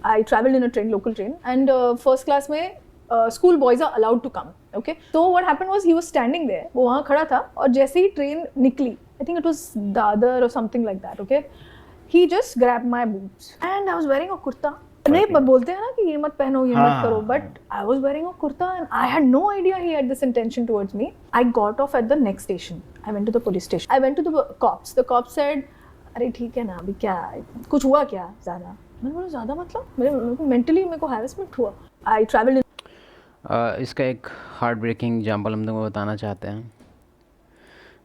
I traveled in a train, local train, and first class में school boys are allowed to come. Okay, so what happened was he was standing there, वो वहाँ खड़ा था और जैसे ही train निकली, I think it was Dadar or something like that. Okay, he just grabbed my boobs and I was wearing a kurta. नहीं बोलते हैं ना कि ये मत पहनो ये मत करो, but I was wearing a kurta and I had no idea he had this intention towards me. I got off at the next station. I went to the police station. I went to the cops. The cops said, अरे ठीक है ना, अभी क्या कुछ हुआ क्या ज़्यादा? मैंने बोला ज़्यादा मतलब मेरे मेंटली मेरे को हैरेसमेंट हुआ. I traveled. इसका एक हार्ट ब्रेकिंग एग्जाम्पल हम तुमको बताना चाहते हैं.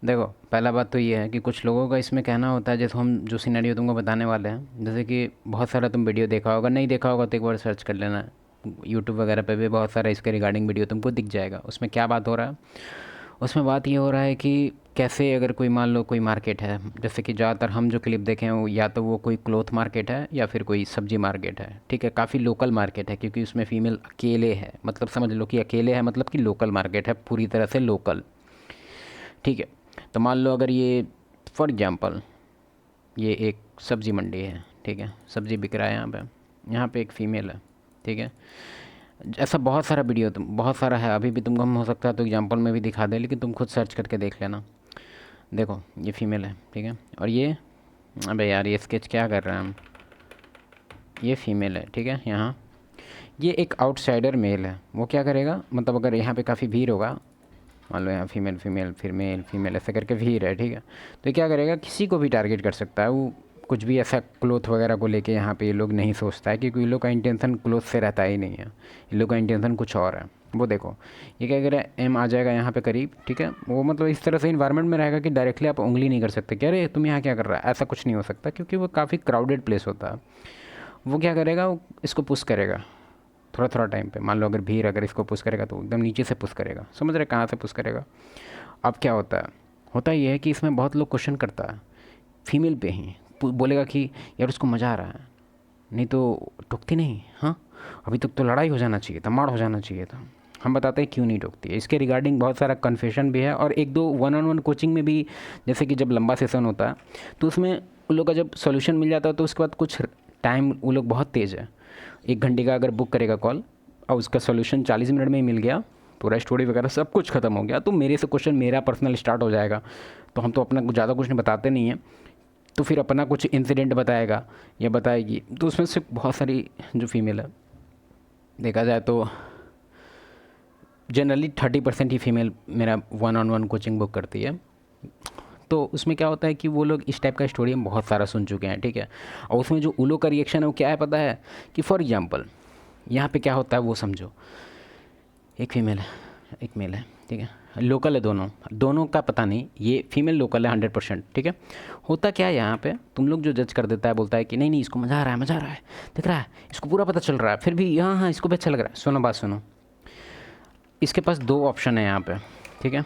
देखो, पहला बात तो ये है कि कुछ लोगों का इसमें कहना होता है, जैसे हम जो सिनेरियो तुमको बताने वाले हैं, जैसे कि बहुत सारा तुम वीडियो देखा होगा, नहीं देखा होगा तो एक बार सर्च कर लेना. यूट्यूब वगैरह पे भी बहुत सारा इसके रिगार्डिंग वीडियो तुमको दिख जाएगा. उसमें क्या बात हो रहा है? उसमें बात ये हो रहा है कि कैसे अगर कोई मान लो कोई मार्केट है, जैसे कि ज़्यादातर हम जो क्लिप देखें वो या तो वो कोई क्लोथ मार्केट है या फिर कोई सब्जी मार्केट है. ठीक है, काफ़ी लोकल मार्केट है क्योंकि उसमें फ़ीमेल अकेले है. मतलब समझ लो कि अकेले है, मतलब कि लोकल मार्केट है, पूरी तरह से लोकल. ठीक है, तो मान लो अगर ये फॉर एग्जांपल ये एक सब्ज़ी मंडी है. ठीक है, सब्ज़ी बिक रहा है यहाँ पे एक फ़ीमेल है. ठीक है, ऐसा बहुत सारा वीडियो बहुत सारा है. अभी भी तुमको हम हो सकता है तो एग्जांपल में भी दिखा दे, लेकिन तुम खुद सर्च करके देख लेना. देखो ये फ़ीमेल है. ठीक है, और ये अबे यार ये स्केच क्या कर रहे हैं हम. ये फ़ीमेल है. ठीक है, यहाँ ये एक आउटसाइडर मेल है. वो क्या करेगा, मतलब अगर यहाँ पे काफ़ी भीड़ होगा, मान लो यहाँ फीमेल फीमेल फिर मेल फीमेल ऐसे करके भीड़ है. ठीक है, तो क्या करेगा, किसी को भी टारगेट कर सकता है. वो कुछ भी ऐसा क्लोथ वगैरह को लेके यहाँ पे ये लोग नहीं सोचता है, क्योंकि ये लोग का इंटेंशन क्लोथ से रहता ही नहीं है. ये लोग का इंटेंशन कुछ और है. वो देखो ये क्या कह रहा है, एम आ जाएगा यहाँ पे करीब. ठीक है, वो मतलब इस तरह से इन्वायरमेंट में रहेगा कि डायरेक्टली आप उंगली नहीं कर सकते कि अरे तुम यहाँ क्या कर रहा है. ऐसा कुछ नहीं हो सकता क्योंकि वो काफ़ी क्राउडेड प्लेस होता है. वो क्या करेगा, वो इसको पुश करेगा थोड़ा थोड़ा टाइम पे. मान लो अगर भीड़ अगर इसको पुश करेगा तो एकदम नीचे से पुश करेगा. समझ रहे कहाँ से पुश करेगा. अब क्या होता ये है कि इसमें बहुत लोग क्वेश्चन करता है फीमेल पे ही. बोलेगा कि यार उसको मज़ा आ रहा है, नहीं तो टोकती नहीं. हाँ, अभी तक तो लड़ाई हो जाना चाहिए था, मार हो जाना चाहिए था. हम बताते हैं क्यों नहीं टोकती है. इसके रिगार्डिंग बहुत सारा कन्फेशन भी है, और एक दो 1-on-1 कोचिंग में भी, जैसे कि जब लंबा सेशन होता है तो उसमें उन लोग का जब सोल्यूशन मिल जाता है तो उसके बाद कुछ टाइम वो लोग बहुत तेज़ है. 1 घंटे का अगर बुक करेगा कॉल और उसका सोल्यूशन 40 मिनट में ही मिल गया, पूरा स्टोरी वगैरह सब कुछ ख़त्म हो गया, तो मेरे से क्वेश्चन मेरा पर्सनल स्टार्ट हो जाएगा. तो हम तो अपना कुछ ज़्यादा कुछ नहीं बताते नहीं हैं, तो फिर अपना कुछ इंसिडेंट बताएगा या बताएगी. तो उसमें से बहुत सारी जो फीमेल है, देखा जाए तो जनरली 30% ही फीमेल मेरा 1-on-1 कोचिंग बुक करती है. तो उसमें क्या होता है कि वो लोग इस टाइप का स्टोरी हम बहुत सारा सुन चुके हैं. ठीक है, और उसमें जो उन लोग का रिएक्शन है वो क्या है पता है, कि फॉर एग्जांपल यहाँ पे क्या होता है वो समझो. एक फीमेल है एक मेल है. ठीक है, लोकल है दोनों का पता नहीं, ये फीमेल लोकल है 100%. ठीक है, होता क्या है यहाँ पे, तुम लोग जो जज कर देता है बोलता है कि नहीं इसको मज़ा आ रहा है दिख रहा है, इसको पूरा पता चल रहा है, फिर भी हाँ इसको भी अच्छा लग रहा है. सुनो बात सुनो, इसके पास 2 ऑप्शन है यहाँ पे. ठीक है,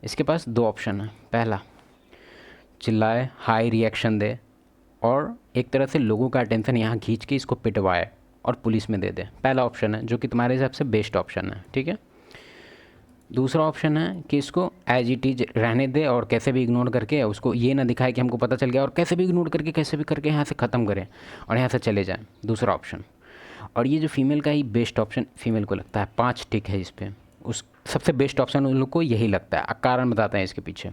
इसके पास 2 ऑप्शन है. पहला, चिल्लाए, हाई रिएक्शन दे, और एक तरह से लोगों का अटेंशन यहाँ खींच के इसको पिटवाए और पुलिस में दे दे. पहला ऑप्शन है जो कि तुम्हारे हिसाब से बेस्ट ऑप्शन है. ठीक है, दूसरा ऑप्शन है कि इसको एज इट इज रहने दे और कैसे भी इग्नोर करके उसको ये ना दिखाए कि हमको पता चल गया, और कैसे भी इग्नोर करके कैसे भी करके यहाँ से ख़त्म करें और यहाँ से चले जाएं. दूसरा ऑप्शन. और ये जो फीमेल का ही बेस्ट ऑप्शन फीमेल को लगता है, 5 टिक है इस पर, उस सबसे बेस्ट ऑप्शन उन लोग को यही लगता है. कारण बताते हैं इसके पीछे.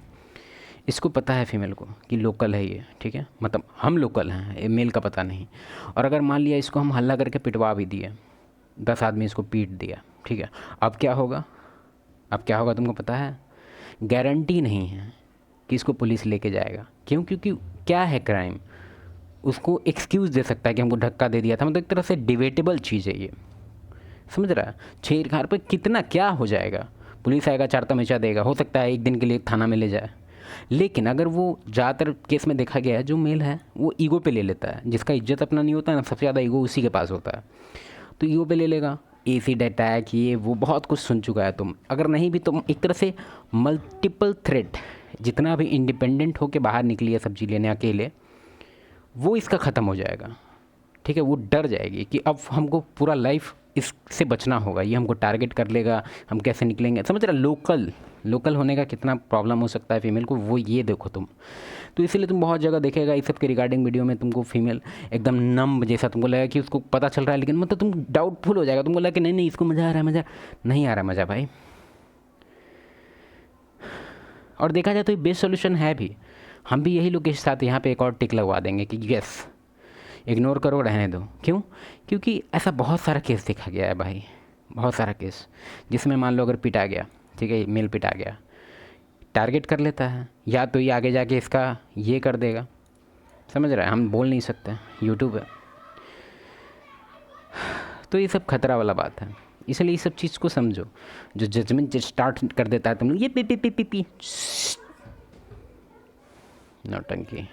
इसको पता है फीमेल को कि लोकल है ये. ठीक है, मतलब हम लोकल हैं, ये मेल का पता नहीं. और अगर मान लिया इसको हम हल्ला करके पिटवा भी दिए, 10 आदमी इसको पीट दिया. ठीक है, अब क्या होगा तुमको पता है, गारंटी नहीं है कि इसको पुलिस लेके जाएगा. क्यों? क्योंकि क्या है क्राइम, उसको एक्सक्यूज़ दे सकता है कि हमको धक्का दे दिया था. मतलब एक तरह से डिबेटेबल चीज़ है ये. समझ रहा है, छेड़खाड़ पे कितना क्या हो जाएगा, पुलिस आएगा, 4 तमाचा देगा, हो सकता है 1 दिन के लिए थाना में ले जाए. लेकिन अगर वो ज़्यादातर केस में देखा गया है जो मेल है वो ईगो पे ले लेता है. जिसका इज्जत अपना नहीं होता है ना, सबसे ज़्यादा ईगो उसी के पास होता है. तो ईगो पे ले लेगा. एसिड अटैक, ये वो बहुत कुछ सुन चुका है तुम. अगर नहीं भी तो एक तरह से मल्टीपल थ्रेट, जितना भी इंडिपेंडेंट होके बाहर निकली है सब्जी लेने अकेले, वो इसका ख़त्म हो जाएगा. ठीक है, वो डर जाएगी कि अब हमको पूरा लाइफ इससे बचना होगा, ये हमको टारगेट कर लेगा, हम कैसे निकलेंगे. समझ रहा, लोकल होने का कितना प्रॉब्लम हो सकता है फीमेल को, वो ये देखो तुम. तो इसीलिए तुम बहुत जगह देखेगा इस सब के रिगार्डिंग वीडियो में तुमको फीमेल एकदम नम जैसा तुमको लगेगा कि उसको पता चल रहा है, लेकिन मतलब तुम डाउटफुल हो जाएगा, तुमको लगा कि नहीं नहीं इसको मज़ा आ रहा है, मज़ा नहीं आ रहा मज़ा भाई। और देखा जाए तो ये बेस्ट सोल्यूशन है भी। हम भी यही लोग के साथ यहाँ पे एक और टिक लगवा देंगे कि यस इग्नोर करो, रहने दो। क्यों? क्योंकि ऐसा बहुत सारा केस देखा गया है भाई, बहुत सारा केस जिसमें मान लो अगर पिटा गया, ठीक है, मेल पिटा गया, टारगेट कर लेता है, या तो ये आगे जाके इसका ये कर देगा, समझ रहा है, हम बोल नहीं सकते, यूट्यूब है। तो ये सब खतरा वाला बात है, इसलिए ये सब चीज़ को समझो। जो जजमेंट स्टार्ट कर देता है तुम लोग ये पी नौटंकी।